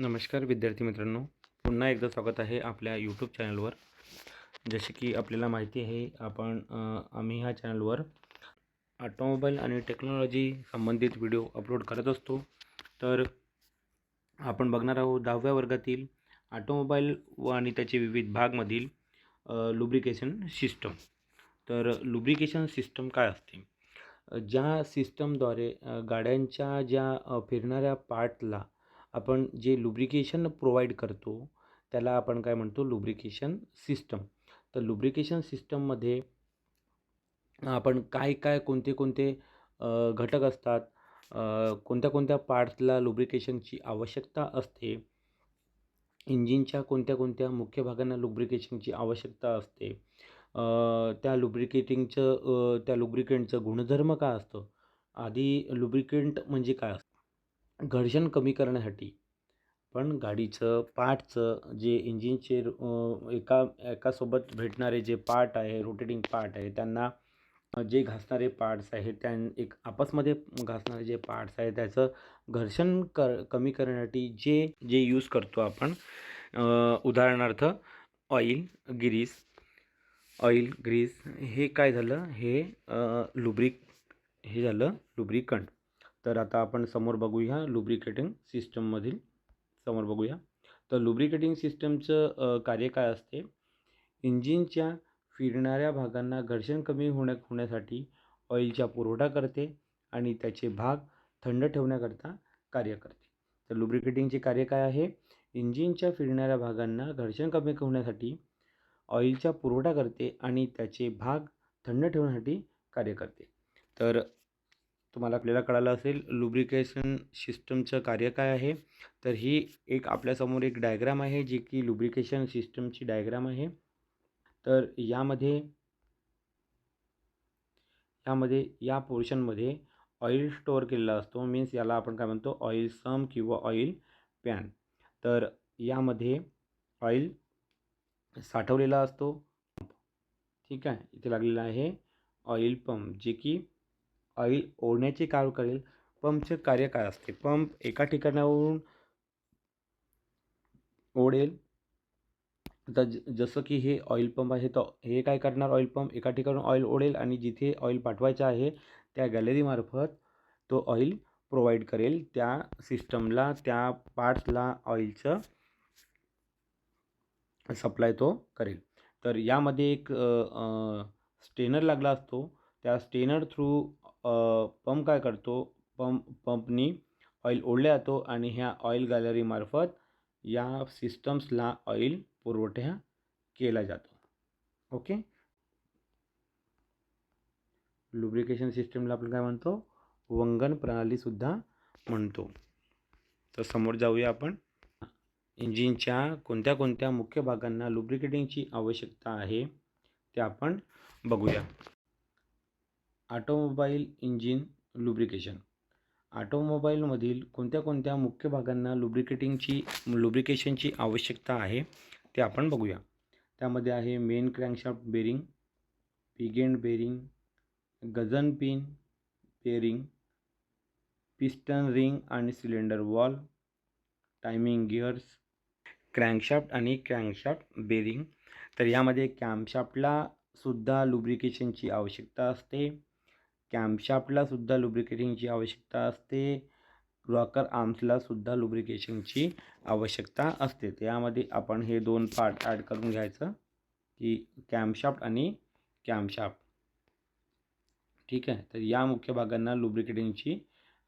नमस्कार विद्यार्थी मित्रांनो, पुन्हा एकदा स्वागत आहे आपल्या यूट्यूब चॅनलवर. जसे की आपल्याला माहिती आहे आम्ही ह्या चॅनलवर ऑटोमोबाईल आणि टेक्नॉलॉजी संबंधित व्हिडिओ अपलोड करत असतो. तर आपण बघणार आहोत 10व्या वर्गातील ऑटोमोबाईल व आणि त्याचे विविध भागमधील लुब्रिकेशन सिस्टम. तर लुब्रिकेशन सिस्टम काय असते? ज्या सिस्टमद्वारे गाड्यांच्या ज्या फिरणाऱ्या पार्टला आपण जे लुब्रिकेशन प्रोव्हाइड करतो त्याला आपण काय म्हणतो? Lubrication system. तर लुब्रिकेशन सिस्टममध्ये आपण काय कोणते कोणते घटक असतात, कोणत्या कोणत्या पार्ट्सला लुब्रिकेशनची आवश्यकता असते, इंजिनच्या कोणत्या कोणत्या मुख्य भागांना लुब्रिकेशनची आवश्यकता असते, त्या लुब्रिकेंटचं गुणधर्म काय असतं, आधी लुब्रिकेंट म्हणजे काय असतं, घर्षण कमी करण्यासाठी पण गाडीचं पार्टचं जे इंजिनचे एकासोबत भेटणारे जे पार्ट आहे, रोटेटिंग पार्ट आहे, त्यांना जे घासणारे पार्ट्स आहेत एक आपसमध्ये घासणारे जे पार्ट्स आहेत त्याचं घर्षण कमी करण्यासाठी जे जे यूज करतो आपण, उदाहरणार्थ ऑइल ग्रीस हे काय झालं, हे झालं लुब्रिकंट. तर आता आपण समोर बघूया लुब्रिकेटिंग सिस्टममधील समोर बघूया. तर लुब्रिकेटिंग सिस्टमचं कार्य काय असते? इंजिनच्या फिरणाऱ्या भागांना घर्षण कमी होण्यासाठी ऑइलचा पुरवठा करते आणि त्याचे भाग थंड ठेवण्याकरता कार्य करते. तर लुब्रिकेटिंगचे कार्य काय आहे? इंजिनच्या फिरणाऱ्या भागांना घर्षण कमी होण्यासाठी ऑइलचा पुरवठा करते आणि त्याचे भाग थंड ठेवण्यासाठी कार्य करते. तर तुम्हाला आपल्याला कळालं असेल लुब्रिकेशन सिस्टमचं कार्य काय आहे. तर ही आपल्यासमोर एक डायग्राम आहे जी की लुब्रिकेशन सिस्टमची डायग्राम आहे. तर यामध्ये या पोर्शनमध्ये ऑइल स्टोअर केलेला असतो, मीन्स याला आपण काय म्हणतो? ऑइल सम किंवा ऑइल पॅन. तर यामध्ये ऑइल साठवलेला असतो. ठीक आहे, इथे लागलेला आहे ऑइल पंप, जे की ऑइल ओढण्याचे कार्य करेल. पंपचे कार्य काय असते? पंप एका ठिकाणावरून ओढेल. तर जसं की हे ऑइल पंप आहे, तर हे काय करणार? ऑइल पंप एका ठिकाणून ऑइल ओढेल आणि जिथे ऑइल पाठवायचं आहे त्या गॅलरीमार्फत तो ऑइल प्रोव्हाइड करेल त्या सिस्टमला, त्या पार्ट्सला ऑइलचं सप्लाय तो करेल. तर यामध्ये एक स्टेनर लागला असतो. त्या स्टेनर थ्रू पंप काय करतो? पंपनी ऑइल ओढले जातो आणि ह्या ऑइल गॅलरीमार्फत या सिस्टम्सला ऑइल पुरवठा केला जातो. ओके. लुब्रिकेशन सिस्टमला आपण काय म्हणतो? वंगण प्रणालीसुद्धा म्हणतो. तर समोर जाऊया आपण. इंजिनच्या कोणत्या कोणत्या मुख्य भागांना लुब्रिकेटिंगची आवश्यकता आहे ते आपण बघूया. Automobile engine lubrication. ऑटोमोबाईलमधील कोणत्या कोणत्या मुख्य भागांना लुब्रिकेशनची आवश्यकता आहे ते आपण बघूया. त्यामध्ये आहे main crankshaft bearing, big end bearing, gudgeon pin bearing, piston ring आणि cylinder wall, timing gears, crankshaft आणि क्रँकशाफ्ट बेरिंग. तर यामध्ये कॅम्पशाफ्टला सुद्धा लुब्रिकेशनची आवश्यकता असते. कॅम्पशाफ्टला सुद्धा लुब्रिकेटिंगची आवश्यकता असते. रॉकर आर्म्सला सुद्धा लुब्रिकेशनची आवश्यकता असते. त्यामध्ये आपण हे दोन पार्ट ॲड करून घ्यायचं की कॅम्पशाफ्ट आणि कॅम्पशाफ्ट. ठीक आहे. तर या मुख्य भागांना लुब्रिकेटिंगची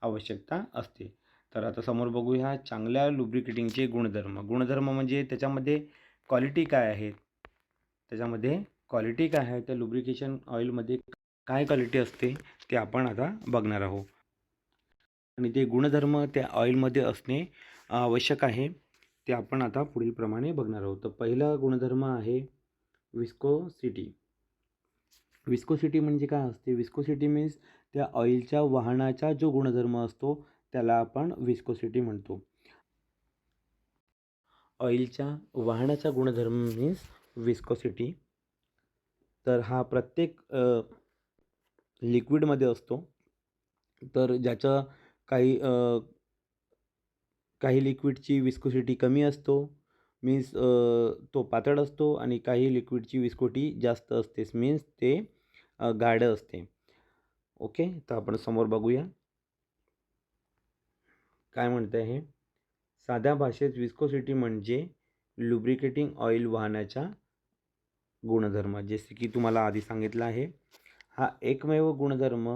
आवश्यकता असते. तर आता समोर बघूया चांगल्या लुब्रिकेटिंगचे गुणधर्म. गुणधर्म म्हणजे त्याच्यामध्ये क्वालिटी काय आहे, त्या लुब्रिकेशन ऑइलमध्ये काय क्वालिटी असते ते आपण आता बघणार आहोत. आणि ते गुणधर्म त्या ऑइलमध्ये असणे आवश्यक आहे ते आपण आता पुढील प्रमाणे बघणार आहोत. तर पहिला गुणधर्म आहे विस्कोसिटी. विस्कोसिटी म्हणजे काय असते? विस्कोसिटी मीन्स त्या ऑइलच्या वाहनाचा जो गुणधर्म असतो त्याला आपण विस्कोसिटी म्हणतो. ऑइलच्या वाहनाचा गुणधर्म मीन्स विस्कोसिटी. तर हा प्रत्येक लिक्विडमध्ये असतो. तर ज्याचं काही काही लिक्विडची विस्कोसिटी कमी असतो, मीन्स तो पातळ असतो, आणि काही लिक्विडची विस्कोसिटी जास्त असते, मीन्स ते गाढ असते. ओके, तर आपण समोर बघूया काय म्हणतं हे. साध्या भाषेत विस्कोसिटी म्हणजे लुब्रिकेटिंग ऑइल वाहण्याचा गुणधर्म. जसे की तुम्हाला आधी सांगितलं आहे, हा एकमेव गुणधर्म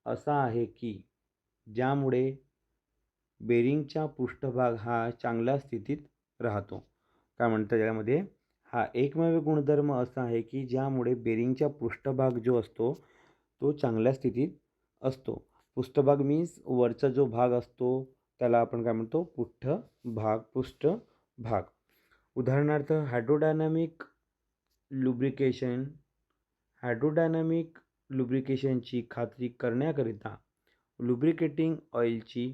असा आहे की ज्यामुळे बेरिंगचा पृष्ठभाग हा चांगल्या स्थितीत राहतो. काय म्हणतात यामध्ये, हा एकमेव गुणधर्म असा आहे की ज्यामुळे बेरिंगचा पृष्ठभाग जो असतो तो चांगल्या स्थितीत असतो. पृष्ठभाग मीन्स वरचा जो भाग असतो त्याला आपण काय म्हणतो, पृष्ठभाग. उदाहरणार्थ लुब्रिकेशन हायड्रोडायनामिक लुब्रिकेशनची खात्री करण्याकरिता लुब्रिकेटिंग ऑइलची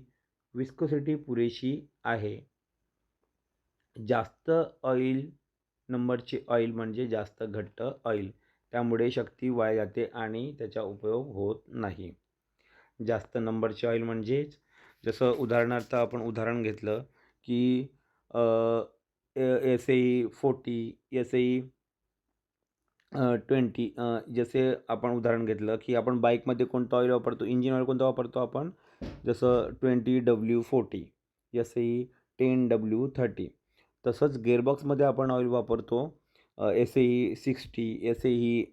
विस्कोसिटी पुरेशी आहे. जास्त ऑइल नंबरचे ऑइल म्हणजे जास्त घट्ट ऑइल, त्यामुळे शक्ती वाया जाते आणि त्याचा उपयोग होत नाही. जास्त नंबरचे ऑइल म्हणजेच जसं उदाहरणार्थ आपण उदाहरण घेतलं की SAE40, SAE 20, जसे आपण उदाहरण घेतलं की आपण बाईकमध्ये कोणतं ऑइल वापरतो, इंजिन ऑइल कोणतं वापरतो आपण, जसं 20W40, SAE 10W30. तसंच गेअरबॉक्समध्ये आपण ऑइल वापरतो SAE60, SAE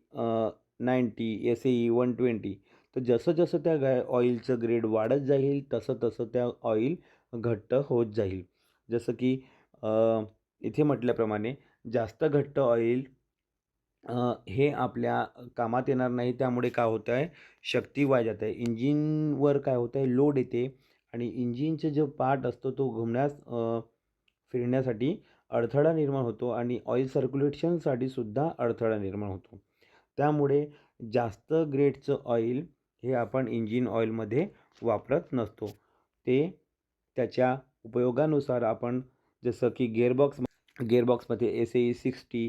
90, SAE 120. तर जसं जसं त्या ऑइलचं ग्रेड वाढत जाईल तसं तसं त्या ऑइल घट्ट होत जाईल. जसं की इथे म्हटल्याप्रमाणे जास्त घट्ट ऑइल हे आपल्या कामात येणार नाही. त्यामुळे काय होतं आहे, शक्ती वाया जात आहे. इंजिनवर काय होतं आहे, लोड येते आणि इंजिनचे जो पार्ट असतो तो फिरण्यासाठी अडथळा निर्माण होतो आणि ऑइल सर्क्युलेशनसाठी सुद्धा अडथळा निर्माण होतो. त्यामुळे जास्त ग्रेडचं ऑइल हे आपण इंजिन ऑइलमध्ये वापरत नसतो. ते त्याच्या उपयोगानुसार आपण, जसं की गेअरबॉक्समध्ये SAE60,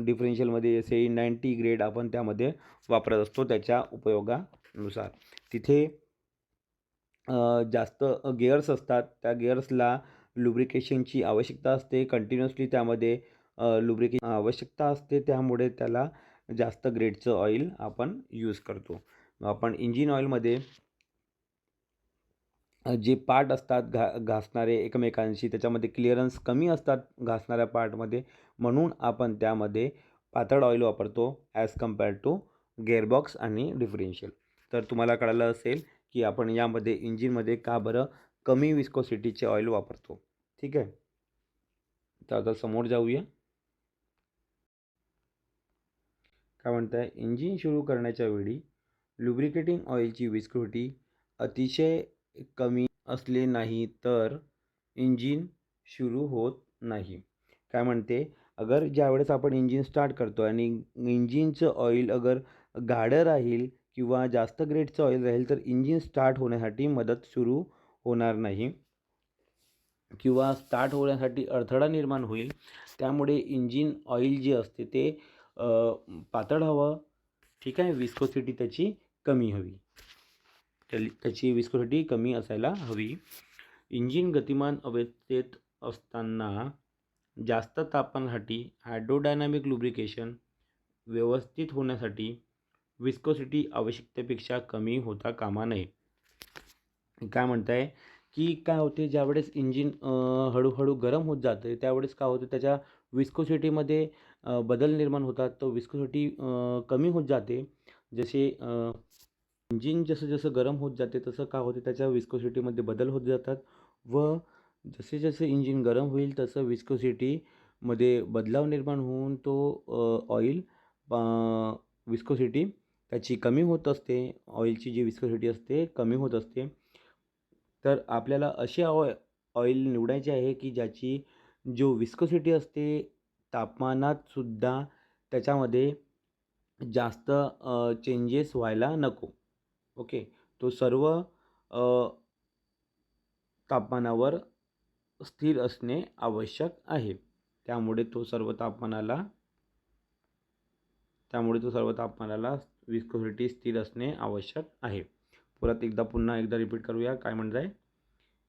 डिफरेन्शियलमध्ये SAE 90 ग्रेड आपण त्यामध्ये वापरत असतो त्याच्या उपयोगानुसार. तिथे जास्त गिअर्स असतात, त्या गिअर्सला लुब्रिकेशनची आवश्यकता असते. कंटिन्युअसली त्यामध्ये लुब्रिकेशन आवश्यकता असते, त्यामुळे त्याला जास्त ग्रेडचं ऑइल आपण यूज करतो. आपण इंजिन ऑइलमध्ये जे पार्ट असतात घासणारे एकमेकांशी, त्याच्यामध्ये क्लिअरन्स कमी असतात घासणाऱ्या पार्टमध्ये, म्हणून आपण त्यामध्ये पातळ ऑइल वापरतो ॲज कम्पेअर टू गेअरबॉक्स आणि डिफरेन्शियल. तर तुम्हाला कळलं असेल की आपण यामध्ये इंजिनमध्ये का बरं कमी विस्कोसिटीचे ऑइल वापरतो. ठीक आहे, तर आता समोर जाऊया. काय म्हणताय, इंजिन सुरू करण्याच्या वेळी लुब्रिकेटिंग ऑइलची विस्कोसिटी अतिशय कमी असले नाही तर इंजिन सुरू होत नाही. काय म्हणते, अगर ज्यावेळेस आपण इंजिन स्टार्ट करतो आणि इंजिनचं ऑइल अगर गाढं राहील किंवा जास्त ग्रेडचं ऑइल राहील तर इंजिन स्टार्ट होण्यासाठी मदत सुरू होणार नाही किंवा स्टार्ट होण्यासाठी अडथळा निर्माण होईल. त्यामुळे इंजिन ऑइल जे असते ते पातळ हवं. ठीक आहे, विस्कोसिटी त्याची कमी हवी, त्याची विस्कोसिटी कमी असायला हवी. इंजिन गतिमान अवस्थेत असताना जास्त तापमानासाठी हायड्रोडायनामिक लुब्रिकेशन व्यवस्थित होण्यासाठी विस्कोसिटी आवश्यकतेपेक्षा कमी होता कामा नये. काय म्हणताय की काय होते, ज्यावेळेस इंजिन हळूहळू गरम होत जाते त्यावेळेस काय होतं, त्याच्या विस्कोसिटीमध्ये बदल निर्माण होतात. तो विस्कोसिटी कमी होत जाते. जसे इंजिन जसं जसं गरम होत जाते तसं काय होते, त्याच्या विस्कोसिटीमध्ये बदल होत जातात व जसे जसे इंजिन गरम होईल तसं विस्कोसिटीमध्ये बदलाव निर्माण होऊन तो ऑइल विस्कोसिटी त्याची कमी होत असते. ऑइलची जी विस्कोसिटी असते कमी होत असते. तर आपल्याला असे ऑइल निवडायचे आहे की ज्याची जो विस्कोसिटी असते तापमानातसुद्धा त्याच्यामध्ये जास्त चेंजेस व्हायला नको. ओके, तो सर्व तापमानावर स्थिर असणे आवश्यक आहे. त्यामुळे तो सर्व तापमानाला विस्कोसिटी स्थिर असणे आवश्यक आहे. पुन्हा एकदा रिपीट करूया. काय म्हणत आहे,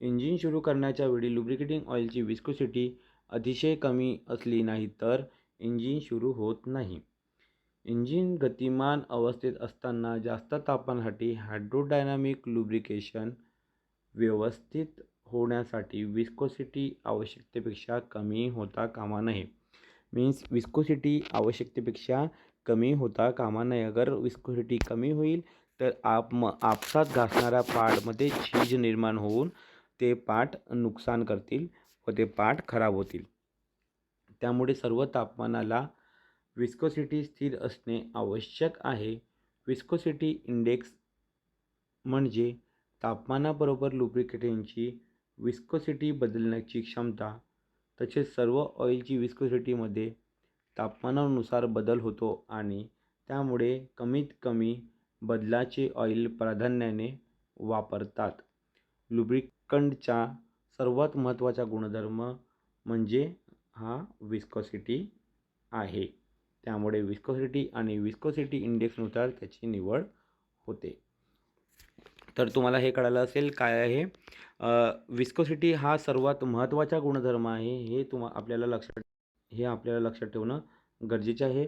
इंजिन सुरू करण्याच्या वेळी लुब्रिकेटिंग ऑइलची विस्कोसिटी अतिशय कमी असली नाही तर इंजिन सुरू होत नाही. इंजिन गतिमान अवस्थेत असताना जास्त तापमानासाठी हायड्रोडायनामिक लुब्रिकेशन व्यवस्थित होण्यासाठी विस्कोसिटी आवश्यकतेपेक्षा कमी होता कामा नये. मीन्स विस्कोसिटी आवश्यकतेपेक्षा कमी होता कामा नये. अगर विस्कोसिटी कमी होईल तर आपसात घासणाऱ्या पार्टमध्ये झीज निर्माण होऊन ते पार्ट नुकसान करतील व ते पार्ट खराब होतील. त्यामुळे सर्व तापमानाला विस्कोसिटी स्थिर असणे आवश्यक आहे. विस्कोसिटी इंडेक्स म्हणजे तापमानाबरोबर लुब्रिकेंटची विस्कोसिटी बदलण्याची क्षमता. तसेच सर्व ऑइलची विस्कोसिटीमध्ये तापमानानुसार बदल होतो आणि त्यामुळे कमीत कमी बदलाचे ऑइल प्राधान्याने वापरतात. लुब्रिकंटचा सर्वात महत्त्वाचा गुणधर्म म्हणजे हा विस्कोसिटी आहे. त्यामुळे विस्कोसिटी आणि विस्कोसिटी इंडेक्सनुसार त्याची निवड होते. तर तुम्हाला हे कळालं असेल काय आहे. विस्कोसिटी हा सर्वात महत्त्वाचा गुणधर्म आहे. हे आपल्याला लक्षात ठेवणं गरजेचे आहे.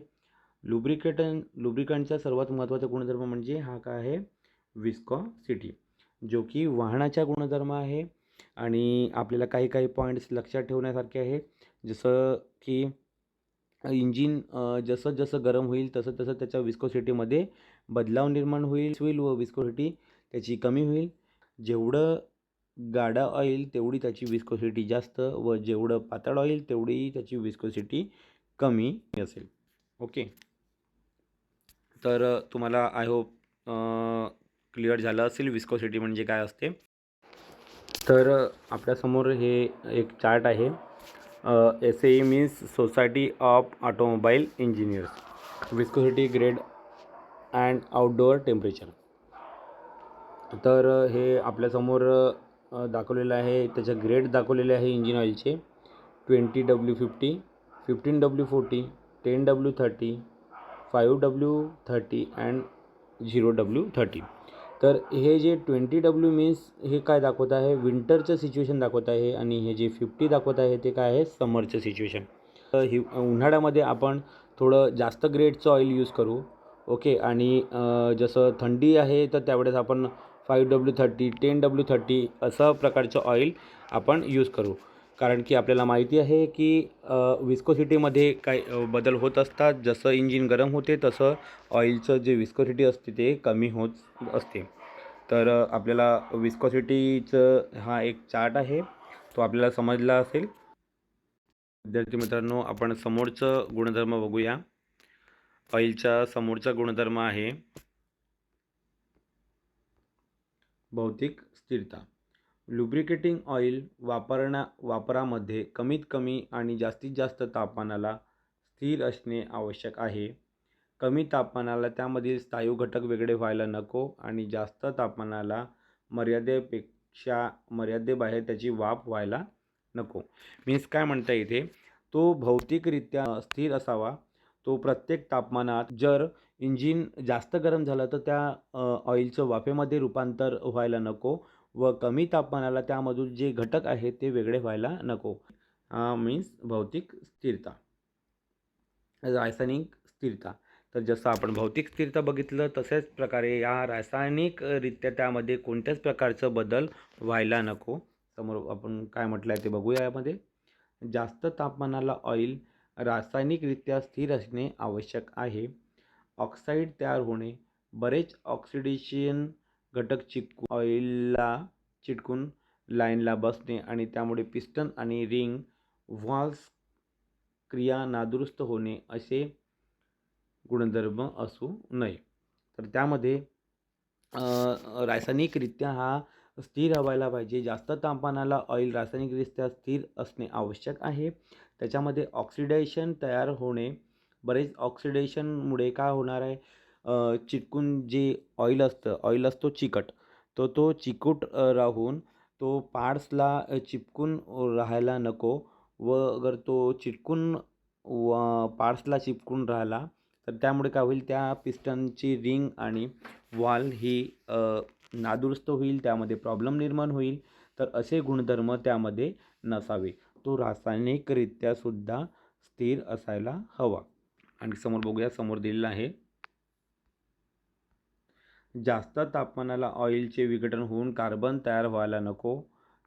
लुब्रिकंटचा सर्वात महत्त्वाचा गुणधर्म म्हणजे हा काय आहे, विस्कोसिटी, जो की वाहनाचा गुणधर्म आहे. आणि आपल्याला काही पॉईंट्स लक्षात ठेवण्यासारखे आहेत. जसं की इंजिन जसं गरम होईल तसं त्याच्या विस्कोसिटीमध्ये बदलाव निर्माण होईल व विस्कोसिटी त्याची कमी होईल. जेवढं गाढ ऑइल तेवढी त्याची विस्कोसिटी जास्त व जेवढं पातळ ऑइल तेवढी त्याची विस्कोसिटी कमी असेल. ओके. तर तुम्हाला आय होप क्लिअर झालं असेल विस्कोसिटी म्हणजे काय असते. तर आपल्यासमोर हे एक चार्ट आहे. SAE means society of automobile engineers, viscosity grade and outdoor temperature. तर हे आपल्यासमोर दाखवलेलं आहे. त्याचे ग्रेड दाखवलेले आहे engine ऑइलचे 20W50, 15W40, 10W30, 5W30 and 0W30. तर हे जे 20W मीन्स हे काय दाखवत आहे, विंटरचं सिच्युएशन दाखवत आहे. आणि हे जे 50 दाखवत आहे ते काय आहे, समरचं सिच्युएशन. उन्हाळ्यामध्ये आपण थोडं जास्त ग्रेडचं ऑइल यूज करू. ओके. आणि जसं थंडी आहे तर त्यावेळेस आपण 5W30, 10W30 असं प्रकारचं ऑइल आपण यूज करू. कारण की आपल्याला माहिती आहे की विस्कोसिटीमध्ये काही बदल होत असतात. जसं इंजिन गरम होते तसं ऑइलचं जे विस्कोसिटी असते ते कमी होत असते. तर आपल्याला विस्कोसिटीचं हा एक चार्ट आहे, तो आपल्याला समजला असेल. विद्यार्थी मित्रांनो, आपण समोरचं गुणधर्म बघूया. ऑइलचा समोरचा गुणधर्म आहे भौतिक स्थिरता. लुब्रिकेटिंग ऑइल वापरामध्ये कमीत कमी आणि जास्तीत जास्त तापमानाला स्थिर असणे आवश्यक आहे. कमी तापमानाला त्यामधील स्थायू घटक वेगळे व्हायला नको आणि जास्त तापमानाला मर्यादेबाहेर त्याची वाफ व्हायला नको. मीन्स काय म्हणता येते, तो भौतिकरित्या स्थिर असावा. तो प्रत्येक तापमानात, जर इंजिन जास्त गरम झालं तर त्या ऑइलचं वाफेमध्ये रूपांतर व्हायला नको व कमी तापमानाला त्यामधून जे घटक आहेत ते वेगळे व्हायला नको. मीन्स भौतिक स्थिरता. रासायनिक स्थिरता. तर जसं आपण भौतिक स्थिरता बघितलं तसेच प्रकारे या रासायनिकरित्या त्यामध्ये कोणत्याच प्रकारचं बदल व्हायला नको. समोर आपण काय म्हटलं आहे ते बघूया. यामध्ये जास्त तापमानाला ऑइल रासायनिकरित्या स्थिर असणे आवश्यक आहे. ऑक्साईड तयार होणे, बरेच ऑक्सिडेशन घटक ऑइलला चिटकून लाईनला बसणे आणि त्यामुळे पिस्टन आणि रिंग व्हॉल्व्स क्रिया नादुरुस्त होणे असे गुणधर्म असू नये. तर त्यामध्ये रासायनिकरित्या हा स्थिर व्हायला पाहिजे. जास्त तापमानाला ऑइल रासायनिकरित्या स्थिर असणे आवश्यक आहे. त्याच्यामध्ये ऑक्सिडेशन तयार होणे, बरेच ऑक्सिडेशनमुळे काय होणार आहे, चिटकून जे ऑइल असतो चिकट, तो चिकूट राहून तो पार्ट्सला चिपकून राहायला नको. व अगर तो चिटकून पार्ट्सला चिपकून राहिला तर त्यामुळे काय होईल, त्या पिस्टनची रिंग आणि वॉल ही नादुरुस्त होईल, त्यामध्ये प्रॉब्लेम निर्माण होईल. तर असे गुणधर्म त्यामध्ये नसावे. तो रासायनिकरित्या सुद्धा स्थिर असायला हवा. आणि समोर बघूया, समोर दिलेलं आहे, जास्त तापमानाला ऑइलचे विघटन होऊन कार्बन तयार व्हायला नको.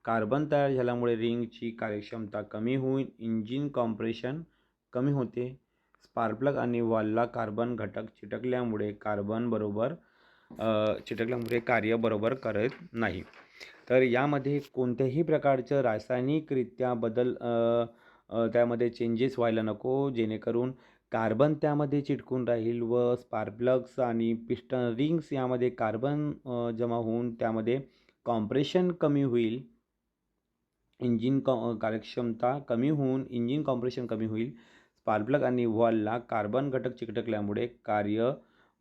कार्बन तयार झाल्यामुळे रिंगची कार्यक्षमता कमी होऊन इंजिन कॉम्प्रेशन कमी होते. स्पार्क प्लग आणि वॉलला कार्बन घटक चिटकल्यामुळे कार्य बरोबर करत नाही. तर यामध्ये कोणत्याही प्रकारचं रासायनिकरित्या बदल त्यामध्ये चेंजेस व्हायला नको, जेणेकरून कार्बन त्यामध्ये चिटकून राहील व स्पार्क प्लग्स आणि पिस्टन रिंग्स यामध्ये कार्बन जमा होऊन त्यामध्ये कॉम्प्रेशन कमी होईल. कार्यक्षमता कमी होऊन इंजिन कॉम्प्रेशन कमी होईल. स्पार्क प्लग आणि व्हॉल्वला कार्बन घटक चिकटकल्यामुळे कार्य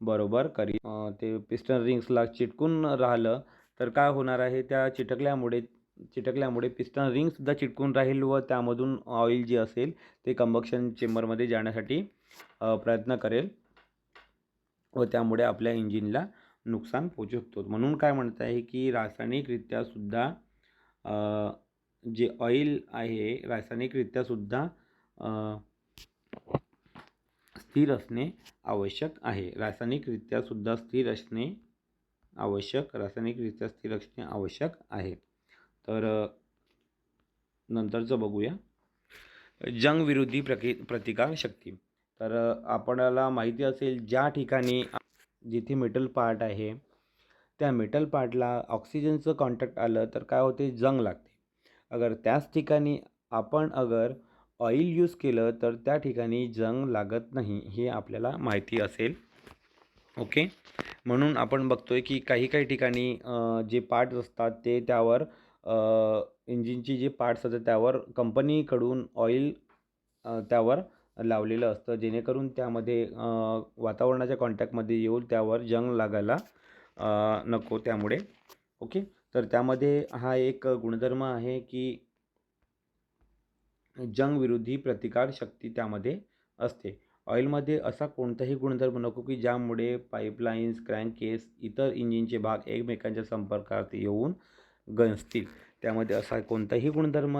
बरोबर करी. ते पिस्टन रिंग्सला चिटकून राहिलं तर काय होणार आहे, त्या चिटकल्यामुळे पिस्टन रिंगसुद्धा चिटकून राहील व त्यामधून ऑइल जे असेल ते कंबक्शन चेंबरमध्ये जाण्यासाठी प्रयत्न करेल व त्यामुळे आपल्या इंजिनला नुकसान पोहोचू शकतो. म्हणून काय म्हणत आहे की रासायनिकरित्या सुद्धा जे ऑइल आहे रासायनिकरित्या सुद्धा स्थिर असणे आवश्यक आहे. रासायनिकरित्या स्थिर असणे आवश्यक आहे. तर नंतरचं बघूया, जंग विरोधी प्रतिकार शक्ती. तर आपल्याला माहिती असेल, ज्या ठिकाणी जिथे मेटल पार्ट आहे त्या मेटल पार्टला ऑक्सिजनचं कॉन्टॅक्ट आलं तर काय होते, जंग लागते. अगर त्याच ठिकाणी आपण ऑइल यूज केलं तर त्या ठिकाणी जंग लागत नाही, हे आपल्याला माहिती असेल. ओके, म्हणून आपण बघतोय की काही ठिकाणी जे पार्ट्स असतात ते त्यावर इंजिनची जे पार्ट्स असतात त्यावर कंपनीकडून ऑइल त्यावर लावलेलं असतं, जेणेकरून त्यामध्ये वातावरणाच्या कॉन्टॅक्टमध्ये येऊन त्यावर जंग लागायला नको. त्यामुळे ओके, तर त्यामध्ये हा एक गुणधर्म आहे की जंग विरोधी प्रतिकार शक्ती त्यामध्ये असते. ऑइलमध्ये असा कोणताही गुणधर्म नको की ज्यामुळे पाईपलाईन्स, क्रँककेस, इतर इंजिनचे भाग एकमेकांच्या संपर्कात येऊन गंजतील. त्यामध्ये असा कोणताही गुणधर्म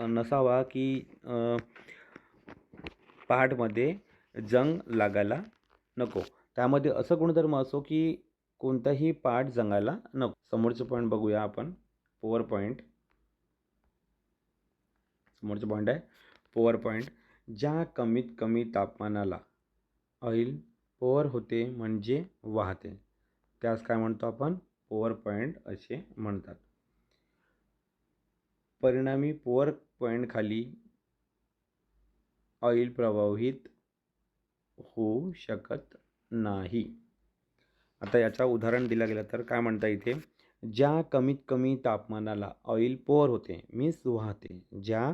नसावा की पार्टमध्ये जंग लागायला नको. त्यामध्ये असं गुणधर्म असो की कोणताही पार्ट जंगायला नको. समोरचं पॉईंट बघूया आपण, पॉवर पॉईंट. समोरचं पॉईंट आहे पॉवर पॉईंट. ज्या कमीत कमी तापमानाला ऑइल पॉवर होते म्हणजे वाहते, त्यास काय म्हणतो आपण, पॉवर पॉईंट असे म्हणतात. परिणामी पॉवर पॉईंट खाली ऑइल प्रवाहित होऊ शकत नाही. आता याचा उदाहरण दिलं गेलं तर काय म्हणता इथे, ज्या कमीत कमी तापमानाला ऑइल पॉवर होते मीन्स वाहते. ज्या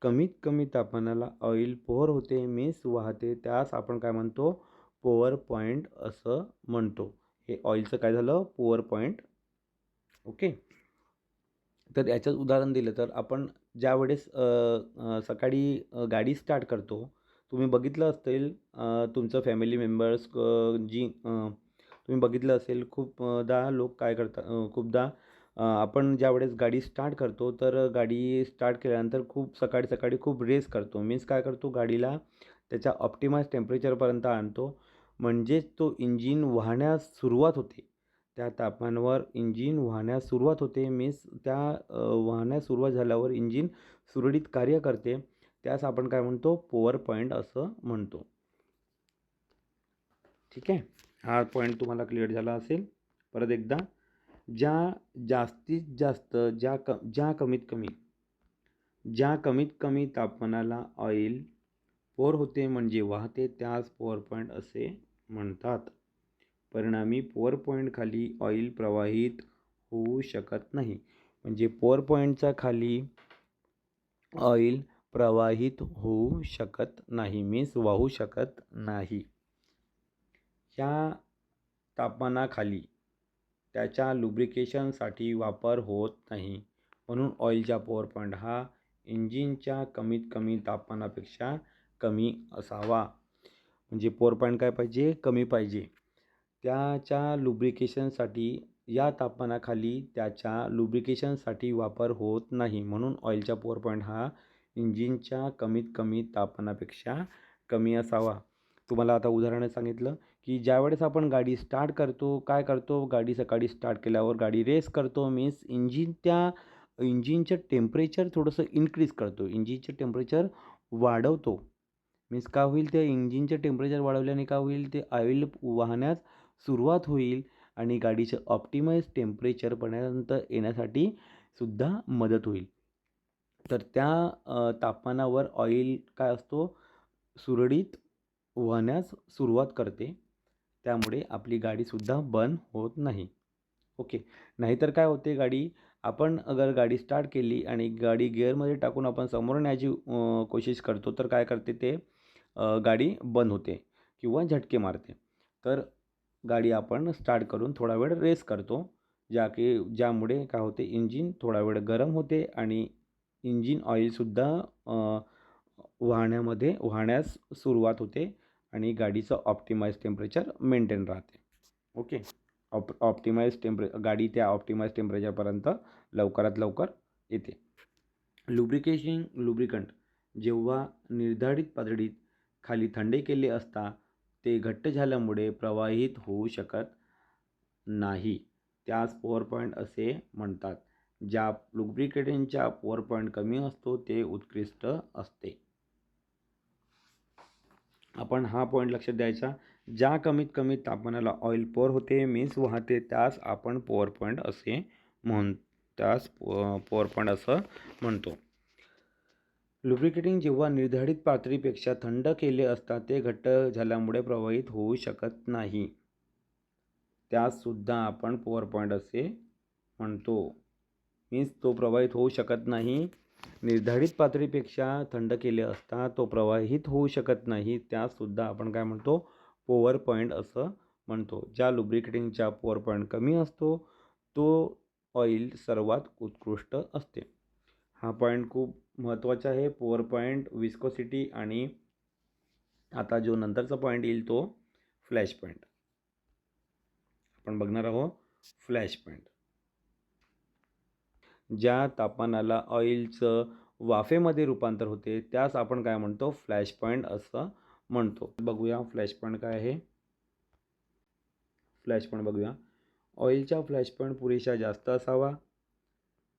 कमीत कमी तापमानाला ऑइल पॉवर होते मीन्स वाहते, त्यास आपण काय म्हणतो, पॉवर पॉईंट असं म्हणतो. हे ऑइलचं काय झालं, पॉवर पॉईंट. ओके, तर याचंच उदाहरण दिलं तर आपण ज्यावेळेस सकाळी गाडी स्टार्ट करतो, तुम्ही बघितलं असेल तुमचं फॅमिली मेंबर्स तुम्ही बघितलं असेल खूपदा लोक काय करतात, खूपदा आपण ज्यावेळेस गाडी स्टार्ट करतो तर गाडी स्टार्ट केल्यानंतर खूप सकाळी खूप रेस करतो. मीन्स काय करतो, गाडीला त्याच्या ऑप्टिमाइज टेम्परेचरपर्यंत आणतो, म्हणजेच तो इंजिन वाहण्यास सुरुवात होते. त्या तापमानावर इंजिन वाहण्यास सुरुवात होते. मीन्स त्या वाहण्यास सुरुवात झाल्यावर इंजिन सुरळीत कार्य करते. त्यास आपण काय म्हणतो, पॉवर पॉईंट असं म्हणतो. ठीक आहे, हा पॉईंट तुम्हाला क्लिअर झाला असेल. परत एकदा, जास्तीत जास्त ज्या कमीत कमी तापमानाला ऑइल पॉवर होते म्हणजे वाहते, त्यास पॉवर पॉईंट असे म्हणतात. परिणामी पॉवर पॉईंट खाली ऑइल प्रवाहित होऊ शकत नाही. म्हणजे पॉवर पॉईंटच्या खाली ऑइल प्रवाहित होऊ शकत नाही, मीन्स वाहू शकत नाही. ह्या तापमानाखाली त्याच्या लुब्रिकेशनसाठी वापर होत नाही. म्हणून ऑइलचा पॉवर पॉईंट हा इंजिनच्या कमीत कमी तापमानापेक्षा कमी असावा. म्हणजे पॉवर पॉईंट काय पाहिजे, कमी पाहिजे. त्याच्या लुब्रिकेशनसाठी या तापमानाखाली त्याच्या लुब्रिकेशनसाठी वापर होत नाही. म्हणून ऑइलचा पोअर पॉईंट हा इंजिनच्या कमीत कमी तापमानापेक्षा कमी असावा. तुम्हाला आता उदाहरण सांगितलं की ज्यावेळेस आपण गाडी स्टार्ट करतो, काय करतो, गाडी सकाळी स्टार्ट केल्यावर गाडी रेस करतो, मीन्स इंजिनचं टेम्परेचर थोडंसं इन्क्रीज करतो, इंजिनचं टेम्परेचर वाढवतो. मीन्स काय होईल, त्या इंजिनचं टेम्परेचर वाढवल्याने काय होईल, ते ऑइल वाहण्यास सुरुवात होईल आणि गाडीचं ऑप्टिमाइज टेम्परेचरपर्यंत येण्यासाठी सुद्धा मदत होईल. तर त्या तापमानावर ऑइल काय असतो, सुरळीत वाहण्यास सुरुवात करते. त्यामुळे आपली गाडीसुद्धा बंद होत नाही. ओके. नाहीतर काय होते, आपण अगर गाडी स्टार्ट केली आणि गाडी गिअरमध्ये टाकून आपण समोर न्यायची कोशिश करतो, तर काय करते ते, गाडी बंद होते किंवा झटके मारते. तर गाडी आपण स्टार्ट करून थोडा वेळ रेस करतो, ज्यामुळे काय होते, इंजिन थोडा वेळ गरम होते आणि इंजिन ऑइलसुद्धा वाहण्यास सुरुवात होते आणि गाडीचं ऑप्टिमाइज टेम्परेचर मेंटेन राहते. ओके. गाडी त्या ऑप्टिमाइज टेम्परेचरपर्यंत लवकरात लवकर येते. लुब्रिकंट जेव्हा निर्धारित पातळीत खाली थंडे केले असता ते घट्ट झाल्यामुळे प्रवाहित होऊ शकत नाही, त्यास पोअर पॉईंट असे म्हणतात. ज्या लुब्रिकेटिंगचा पोअर पॉईंट कमी असतो ते उत्कृष्ट असते. आपण हा पॉईंट लक्षात द्यायचा. ज्या कमीत कमी तापमानाला ऑइल पोअर होते, मीन्स वाहते, त्यास आपण पोअर पॉईंट असं म्हणतो. लुब्रिकेटिंग जेव्हा निर्धारित पातळीपेक्षा थंड केले असता ते घट्ट झाल्यामुळे प्रवाहित होऊ शकत नाही, त्यास सुद्धा आपण पोअर पॉईंट असे म्हणतो. मीन्स तो प्रवाहित होऊ शकत नाही, निर्धारित पातळीपेक्षा थंड केले असता तो प्रवाहित होऊ शकत नाही, त्यासुद्धा आपण काय म्हणतो, पोअर पॉईंट असं म्हणतो. ज्या लुब्रिकेटिंगचा पोअर पॉईंट कमी असतो तो ऑइल सर्वात उत्कृष्ट असते. हा पॉईंट खूप महत्त्वाचा आहे, पोअर पॉईंट, विस्कोसिटी आणि आता जो नंतरचा पॉईंट येईल तो फ्लॅश पॉईंट. आपण बघणार आहोत फ्लॅश पॉईंट. ज्या तापमानाला ऑइलचं वाफेमध्ये रूपांतर होते त्यास आपण काय म्हणतो, फ्लॅश पॉईंट असं म्हणतो. बघूया फ्लॅश पॉईंट काय आहे. फ्लॅश पॉईंट बघूया. ऑइलचा फ्लॅश पॉईंट पुरेशा जास्त असावा,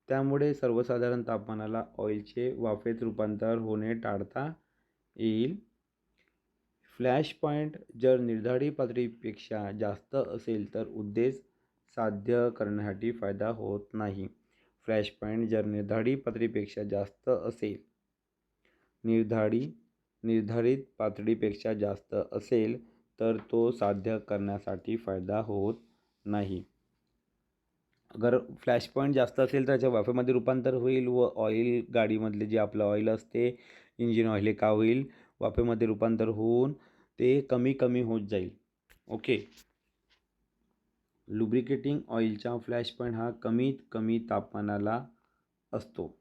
त्यामुळे सर्वसाधारण तापमानाला ऑइलचे वाफेत रूपांतर होणे टाळता येईल. फ्लॅश पॉईंट जर निर्धारित पातळीपेक्षा जास्त असेल तर उद्देश साध्य करण्यासाठी फायदा होत नाही. फ्लॅश पॉईंट जर निर्धारित पातळीपेक्षा जास्त असेल, निर्धारित पातळीपेक्षा जास्त असेल तर तो साध्य करण्यासाठी फायदा होत नाही. अगर फ्लॅश पॉईंट जास्त असेल तर त्याच्या वाफेमध्ये रूपांतर होईल व ऑइल, गाडीमधले जे आपलं ऑइल असते, इंजिन ऑइल, हे का होईल, वाफेमध्ये रूपांतर होऊन ते कमी कमी होत जाईल. ओके. लुब्रिकेटिंग ऑइलचा फ्लॅश पॉईंट हा कमीत कमी तापमानाला असतो.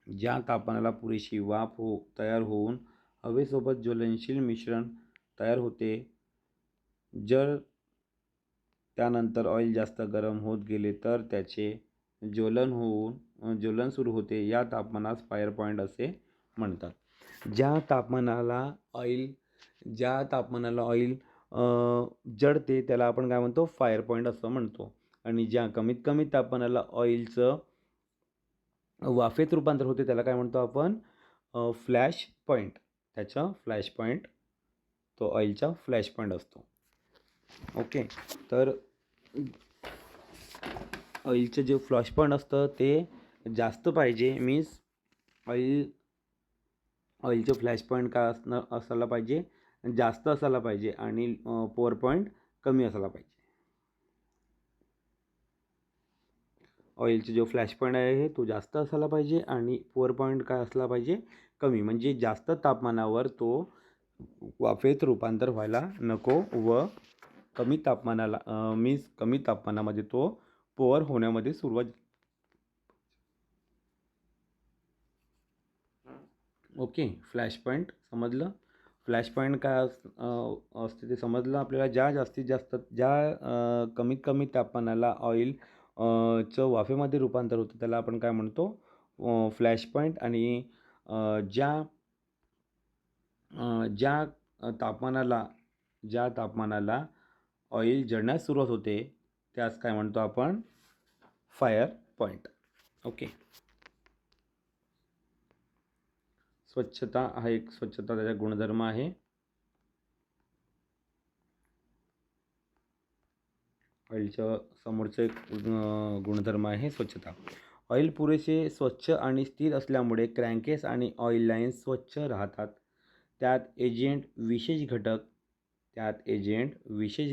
ज्या तापमानाला पुरेशी वाफ तयार होऊन हवेसोबत ज्वलनशील मिश्रण तयार होते. जर त्यानंतर ऑइल जास्त गरम होत गेले तर त्याचे ज्वलन सुरू होते. या तापमानास फायर पॉईंट असे म्हणतात. ज्या तापमानाला ऑइल जळते त्याला आपण काय म्हणतो, फायर पॉईंट असं म्हणतो. आणि ज्या कमीत कमी तापमानाला ऑइलचं वाफेत रूपांतर होते त्याला काय म्हणतो आपण, फ्लॅश पॉईंट. त्याचा फ्लॅश पॉईंट, तो ऑइलचा फ्लॅश पॉईंट असतो. ओके. तर ऑइलचं जे फ्लॅश पॉईंट असतं ते जास्त पाहिजे. मीन्स ऑइलचं फ्लॅश पॉईंट काय असायला पाहिजे, जास्त असायला पाहिजे आणि पोअर पॉईंट कमी असायला पाहिजे. ऑइलचा जो फ्लॅश पॉईंट आहे तो जास्त असायला पाहिजे आणि पोअर पॉईंट काय असला पाहिजे, कमी. म्हणजे जास्त तापमानावर तो वाफेत रूपांतर व्हायला नको व कमी तापमानामध्ये तो पोअर होण्यामध्ये सुरुवात. ओके. फ्लॅश पॉईंट समजलं. फ्लॅश पॉईंट काय असते ते समजलं आपल्याला. ज्या जास्तीत जास्त कमीत कमी तापमानाला ऑइल चं वाफेमध्ये रूपांतर होतं त्याला आपण काय म्हणतो, फ्लॅश पॉईंट. आणि ज्या ज्या तापमानाला ऑइल जळण्यास सुरुवात होते त्यास काय म्हणतो आपण, फायर पॉईंट. ओके. स्वच्छता हा एक त्याचा गुणधर्म आहे. ऑइलच्या समोरचं एक गुणधर्म आहे स्वच्छता. ऑइल पुरेसे स्वच्छ आणि स्थिर असल्यामुळे क्रँकेस आणि ऑइल लाईन्स स्वच्छ राहतात. त्यात एजंट विशेष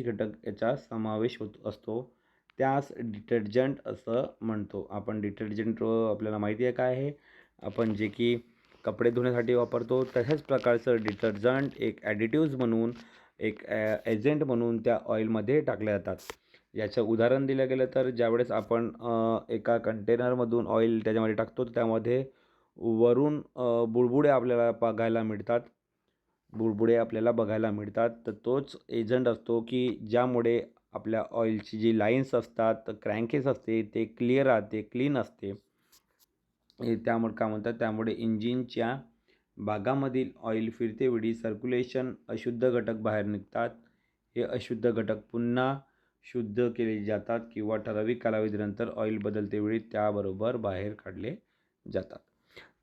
घटक याचा समावेश असतो. त्यास डिटर्जंट असं म्हणतो आपण. डिटर्जंट आपल्याला माहिती आहे काय आहे. आपण जे की कपडे धुण्यासाठी वापरतो तशाच प्रकारचं डिटर्जंट एक ॲडिटिव्ज म्हणून, एक एजंट म्हणून त्या ऑइलमध्ये टाकले जातात. याचं उदाहरण दिलं गेलं तर ज्यावेळेस आपण एका कंटेनरमधून ऑइल त्याच्यामध्ये टाकतो तर त्यामध्ये वरून बुडबुडे आपल्याला बघायला मिळतात. तर तोच एजंट असतो की ज्यामुळे आपल्या ऑइलची जी लाईन्स असतात, क्रँकेस असते ते क्लिअर राहते, क्लीन असते. त्यामुळे काय म्हणतात, त्यामुळे इंजिनच्या भागामधील ऑइल फिरतेवेळी सर्क्युलेशन अशुद्ध घटक बाहेर निघतात. हे अशुद्ध घटक पुन्हा शुद्ध केले जातात किंवा ठराविक कालावधीनंतर ऑइल बदलतेवेळी त्याबरोबर बाहेर काढले जातात.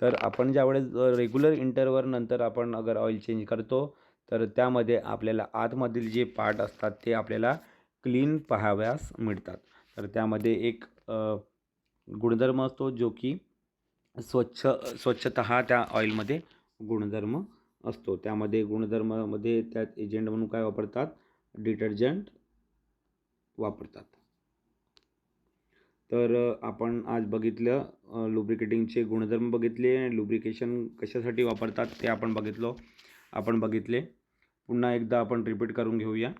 तर आपण ज्यावेळेस रेग्युलर इंटरवल नंतर आपण अगर ऑइल चेंज करतो तर त्यामध्ये आपल्याला आतमधील जे पार्ट असतात ते आपल्याला क्लीन पाहाव्यास मिळतात. तर त्यामध्ये एक गुणधर्म असतो जो की स्वच्छता हा त्या ऑइलमध्ये गुणधर्म असतो. त्यामध्ये गुणधर्मामध्ये त्यात एजंट म्हणून काय वापरतात, डिटर्जंट वापरतात. तर आपण आज बघितलं लुब्रिकेटिंगचे गुणधर्म बघितले. लुब्रिकेशन कशासाठी वापरतात ते आपण बघितले. पुन्हा एकदा आपण रिपीट करून घेऊया.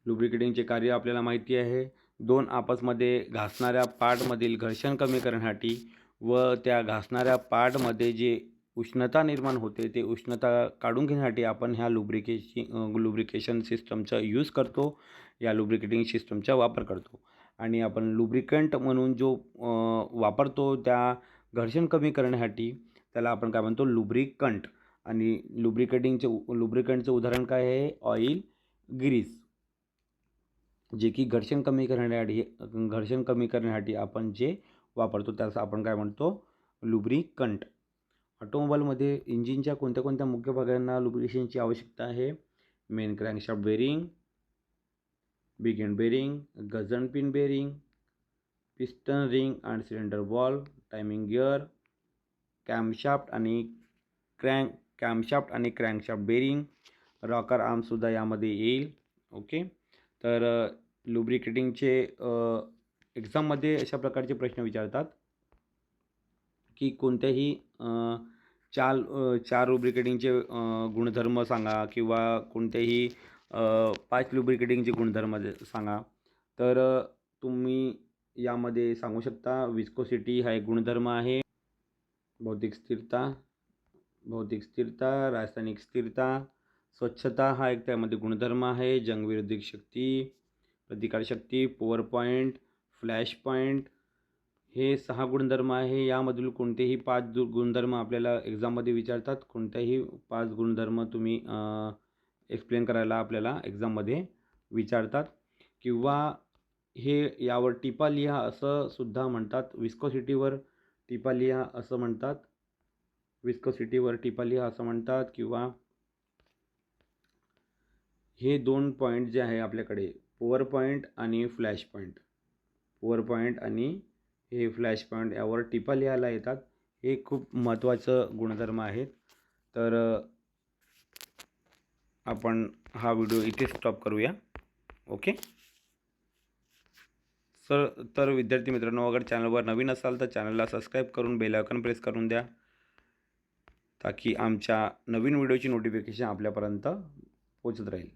लुब्रिकेटिंगचे कार्य आपल्याला माहिती आहे. दोन आपसमध्ये घासणाऱ्या पार्टमधील घर्षण कमी करण्यासाठी व त्या घासणाऱ्या पार्टमध्ये जे उष्णता निर्माण होते ते उष्णता काढून घेण्यासाठी आपण ह्या लुब्रिकेशन सिस्टमचा यूज करतो, या लुब्रिकेटिंग सिस्टमचा वापर करतो. आणि आपण लुब्रिकंट म्हणून जो वापरतो त्या घर्षण कमी करण्यासाठी त्याला आपण काय म्हणतो, लुब्रिकंट. आणि लुब्रिकंटचं उदाहरण काय आहे, ऑइल ग्रीस, जे की घर्षण कमी करण्यासाठी आपण जे वापरतो त्यास आपण काय म्हणतो, लुब्रिकंट. ऑटोमोबाईलमध्ये इंजिनच्या कोणत्या कोणत्या मुख्य भागांना लुब्रिकेशनची आवश्यकता आहे? Main crankshaft bearing, big end bearing, gudgeon pin bearing, piston ring and cylinder valve, timing gear, camshaft आणि क्रँकशाफ्ट बेरिंग, रॉकर आर्मसुद्धा यामध्ये येईल. ओके. तर लुब्रिकेटिंगचे एक्झाममध्ये अशा प्रकारचे प्रश्न विचारतात की कोणत्याही चार लुब्रिकेटिंगचे गुणधर्म सांगा किंवा कोणत्याही 5 लुब्रिकेटिंगचे गुणधर्म सांगा. तर तुम्ही यामध्ये सांगू शकता. विस्कोसिटी हा एक गुणधर्म आहे. भौतिक स्थिरता, रासायनिक स्थिरता, स्वच्छता हा एक त्यामध्ये गुणधर्म आहे. जंगविरोधी शक्ती, प्रतिकारशक्ती, पॉवर पॉईंट, फ्लॅश पॉईंट, हे 6 गुणधर्म आहे. यामधील कोणतेही 5 गुणधर्म आपल्याला एक्झाममध्ये विचारतात. कोणत्याही 5 गुणधर्म तुम्ही एक्सप्लेन करायला आपल्याला एक्झाममध्ये विचारतात. किंवा यावर टिपा लिहा असं सुद्धा म्हणतात. विस्कोसिटीवर टिपा लिहा असं म्हणतात. किंवा हे 2 पॉईंट जे आहे आपल्याकडे, पॉवर पॉईंट आणि फ्लॅश पॉईंट, यावर टिपा लिहायला येतात. हे खूप महत्त्वाचं गुणधर्म आहेत. तर आपण हा व्हिडिओ इथे स्टॉप करूया. ओके. तर विद्यार्थी मित्रांनो, अगर चॅनलवर नवीन असाल तर चॅनलला सबस्क्राईब करून बेल आयकॉन प्रेस करून द्या, ताकी आमच्या नवीन व्हिडिओची नोटिफिकेशन आपल्यापर्यंत पोहोचत राहील.